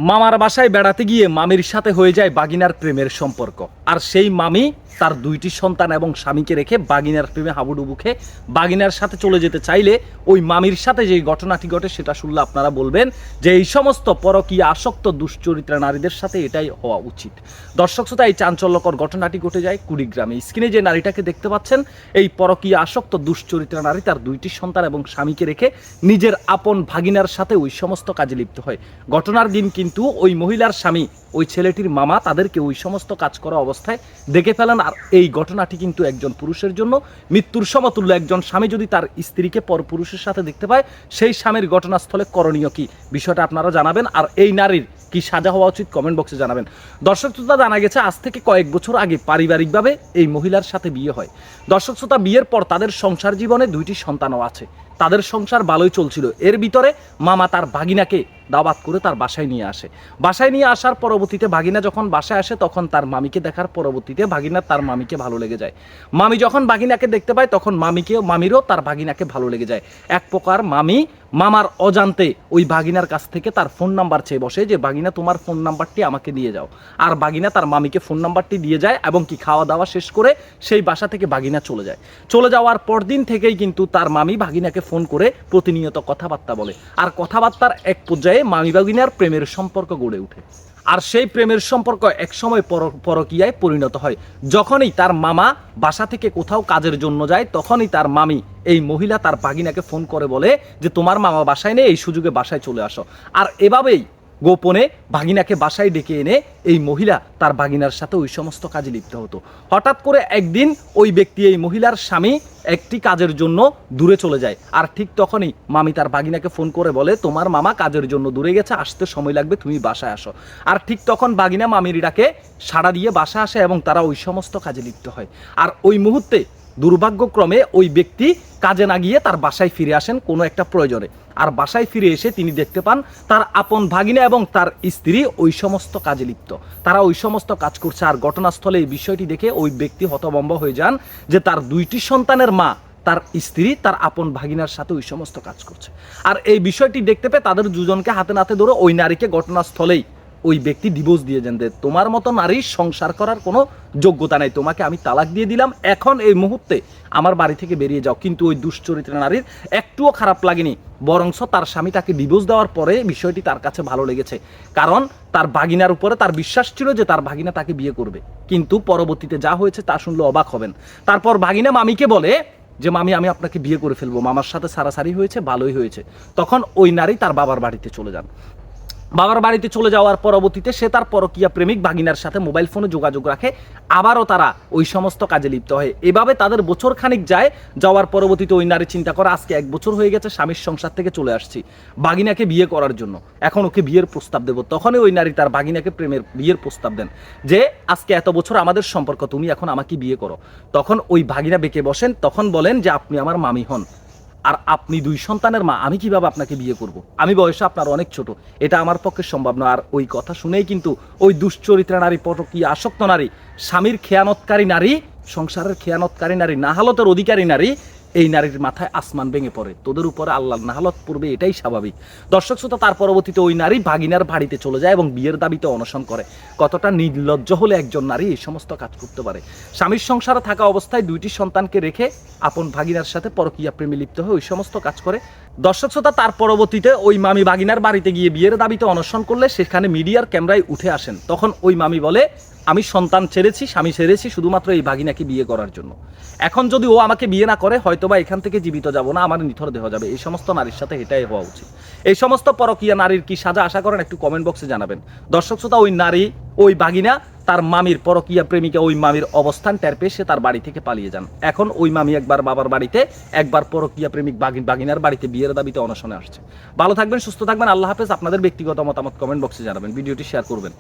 মামার বাসায় বেড়াতে গিয়ে মামির সাথে হয়ে যায় বাগিনার প্রেমের সম্পর্ক। আর সেই মামি তার দুইটি সন্তান এবং স্বামীকে রেখে বাগিনার প্রেমে হাবুডুবু খেয়ে বাগিনার সাথে চলে যেতে চাইলে ওই মামির সাথে যেই ঘটনাটি ঘটে সেটা শুনলে আপনারা বলবেন যে এই সমস্ত পরকীয়া আসক্ত দুশ্চরিত্রা নারীদের সাথে এটাই হওয়া উচিত। দর্শক শ্রোতা, এই চাঞ্চল্যকর ঘটনাটি ঘটে যায় কুড়িগ্রামে। স্ক্রিনে যে নারীটাকে দেখতে পাচ্ছেন, এই পরকীয়া আসক্ত দুশ্চরিত্রা নারী তার দুইটি সন্তান এবং স্বামীকে রেখে নিজের আপন ভাগিনার সাথে ওই সমস্ত কাজে লিপ্ত হয়। ঘটনার দিন কিন্তু ওই মহিলার স্বামী, ওই ছেলেটির মামা তাদেরকে ওই সমস্ত কাজ করা অবস্থায় দেখে ফেলেন। আর এই ঘটনাটি কিন্তু একজন পুরুষের জন্য মৃত্যুর সমতুল্য। একজন স্বামী যদি তার স্ত্রীকে পর পুরুষের সাথে দেখতে পায়, সেই স্বামীর ঘটনাস্থলে করণীয় কি, বিষয়টা আপনারা জানাবেন। আর এই নারীর কি সাজা হওয়া উচিত কমেন্ট বক্সে জানাবেন। দর্শক শ্রোতা, জানা গেছে আজ থেকে কয়েক বছর আগে পারিবারিকভাবে এই মহিলার সাথে বিয়ে হয়। দর্শক শ্রোতা, বিয়ের পর তাদের সংসার জীবনে দুইটি সন্তানও আছে। তাদের সংসার ভালোই চলছিল। এর ভিতরে মামা তার ভাগিনাকে দাওয়াত করে তার বাসায় নিয়ে আসে। বাসায় নিয়ে আসার পরবর্তীতে ভাগিনা যখন বাসায় আসে, তখন তার মামিকে দেখার পরবর্তীতে ভাগিনা তার মামিকে ভালো লেগে যায়। মামি যখন ভাগিনাকে দেখতে পায়, তখন মামিরও তার ভাগিনাকে ভালো লেগে যায়। এক প্রকার মামি মামার অজান্তে ওই ভাগিনার কাছ থেকে তার ফোন নাম্বার চেয়ে বসে যে ভাগিনা তোমার ফোন নাম্বারটি আমাকে দিয়ে যাও। আর ভাগিনা তার মামিকে ফোন নাম্বারটি দিয়ে যায় এবং কি খাওয়া দাওয়া শেষ করে সেই বাসা থেকে ভাগিনা চলে যায়। চলে যাওয়ার পরদিন থেকেই কিন্তু তার মামি ভাগিনাকে ফোন করে প্রতিনিয়ত কথাবার্তা বলে। আর কথাবার্তার এক পর্যায়ে মামি ভাগিনার প্রেমের সম্পর্ক গড়ে ওঠে। আর সেই প্রেমের সম্পর্ক একসময় পরকীয়ায় পরিণত হয়। যখনই তার মামা বাসা থেকে কোথাও কাজের জন্য যায়, তখনই তার মামি এই মহিলা তার ভাগিনাকে ফোন করে বলে যে তোমার মামা বাসায় নেই, এই সুযোগে বাসায় চলে আসো। আর এভাবেই গোপনে ভাগিনাকে বাসায় ডেকে এনে এই মহিলা তার ভাগিনার সাথে ওই সমস্ত কাজে লিপ্ত হতো। হঠাৎ করে একদিন ওই ব্যক্তি, এই মহিলার স্বামী, একটি কাজের জন্য দূরে চলে যায়। আর ঠিক তখনই মামি তার ভাগিনাকে ফোন করে বলে তোমার মামা কাজের জন্য দূরে গেছে, আসতে সময় লাগবে, তুমি বাসায় আসো। আর ঠিক তখন ভাগিনা মামির ডাকে সাড়া দিয়ে বাসা আসে এবং তারা ওই সমস্ত কাজে লিপ্ত হয়। আর ওই মুহূর্তে দুর্ভাগ্যক্রমে ওই ব্যক্তি কাজে না গিয়ে তার বাসায় ফিরে আসেন কোনো একটা প্রয়োজনে। আর বাসায় ফিরে এসে তিনি দেখতে পান তার আপন ভাগিনা এবং তার স্ত্রী ওই সমস্ত কাজে লিপ্ত। তারা ওই সমস্ত কাজ করছে। আর ঘটনাস্থলে এই বিষয়টি দেখে ওই ব্যক্তি হতভম্ব হয়ে যান যে তার দুইটি সন্তানের মা, তার স্ত্রী তার আপন ভাগিনার সাথে ওই সমস্ত কাজ করছে। আর এই বিষয়টি দেখতে পেয়ে তাদের দুজনকে হাতে নাতে ধরে ওই নারীকে ঘটনাস্থলেই ওই ব্যক্তি ডিভোর্স দিয়ে যান। তোমার মতো নারীর সংসার করার কোনো যোগ্যতা নাই, তোমাকে আমি তালাক দিয়ে দিলাম, এখন এই মুহূর্তে আমার বাড়ি থেকে বেরিয়ে যাও। কিন্তু ওই দুশ্চরিত্রা নারীর একটুও খারাপ লাগেনি, বরঞ্চ তার স্বামী তাকে ডিভোর্স দেওয়ার পরে বিষয়টি তার কাছে ভালো লেগেছে। কারণ তার ভাগিনার উপরে তার বিশ্বাস ছিল যে তার ভাগিনা তাকে বিয়ে করবে। কিন্তু পরবর্তীতে যা হয়েছে তা শুনলে অবাক হবেন। তারপর ভাগিনা মামিকে বলে যে মামি, আমি আপনাকে বিয়ে করে ফেলবো, মামার সাথে সারাসারি হয়েছে, ভালোই হয়েছে। তখন ওই নারী তার বাবার বাড়িতে চলে যান। বাবার বাড়িতে চলে যাওয়ার পরবর্তীতে সে তার পরকীয়া প্রেমিক ভাগিনার সাথে মোবাইল ফোনে যোগাযোগ রাখে। আবারও তারা ওই সমস্ত কাজে লিপ্ত হয়। এভাবে তাদের বছর খানিক যায়। যাওয়ার পরবর্তীতে ওই নারী চিন্তা করে আজকে 1 বছর হয়ে গেছে স্বামীর সংসার থেকে চলে আসছি ভাগিনাকে বিয়ে করার জন্য, এখন ওকে বিয়ের প্রস্তাব দেব। তখনই ওই নারী তার ভাগিনাকে প্রেমের বিয়ের প্রস্তাব দেন যে আজকে এত বছর আমাদের সম্পর্ক, তুমি এখন আমাকে বিয়ে করো। তখন ওই ভাগিনা বেঁকে বসেন, তখন বলেন যে আপনি আমার মামি হন, আর আপনি 2 সন্তানের মা, আমি কিভাবে আপনাকে বিয়ে করব? আমি বয়সে আপনার অনেক ছোট, এটা আমার পক্ষে সম্ভব নয়। আর ওই কথা শুনেই কিন্তু ওই দুশ্চরিত্রা নারী, পরকীয়া আসক্ত নারী, স্বামীর খেয়ানতকারী নারী, সংসারের খেয়ানতকারী নারী, নাহালতের অধিকারী নারী, এই নারীর মাথায় আসমান ভেঙে পড়ে। তোদের উপরে আল্লাহর নাহালত পড়বে, এটাই স্বাভাবিক। দর্শক শ্রোতা, তার পরবর্তীতে ওই নারী ভাগিনার বাড়িতে চলে যায় এবং বিয়ের দাবিতে অনশন করে। কতটা নির্লজ্জ হলে একজন নারী এই সমস্ত কাজ করতে পারে? স্বামীর সংসারে থাকা অবস্থায় 2টি সন্তানকে রেখে আপন ভাগিনার সাথে পরকীয়া প্রেমে লিপ্ত হয়ে ওই সমস্ত কাজ করে। দর্শক শ্রোতা, তার পরবর্তীতে ওই মামি ভাগিনার বাড়িতে গিয়ে বিয়ের দাবিতে অনশন করলে সেখানে মিডিয়ার ক্যামেরায় উঠে আসেন। তখন ওই মামি বলে আমি সন্তান ছেড়েছি, স্বামী ছেড়েছি শুধুমাত্র এই ভাগিনাকে বিয়ে করার জন্য। এখন যদি ও আমাকে বিয়ে না করে, হয়তোবা এখান থেকে জীবিত যাব না, আমার নিথর দেহ যাবে। এই সমস্ত নারীর সাথে এটাই হওয়া উচিত। এই সমস্ত পরকীয়া নারীর কি সাজা আশা করেন একটু কমেন্ট বক্সে জানাবেন। দর্শক শ্রোতা, ওই নারী, ওই ভাগিনা তার মামির পরকীয়া প্রেমিকা ওই মামির অবস্থান টের পেয়ে সে তার বাড়ি থেকে পালিয়ে যান। এখন ওই মামি একবার বাবার বাড়িতে, একবার পরকীয়া প্রেমিক ভাগিনার বাড়িতে বিয়ের দাবিতে অনশনে আসছে। ভালো থাকবেন, সুস্থ থাকবেন, আল্লাহ হাফেজ। আপনাদের ব্যক্তিগত মতামত কমেন্ট বক্সে জানাবেন, ভিডিওটি শেয়ার করবেন।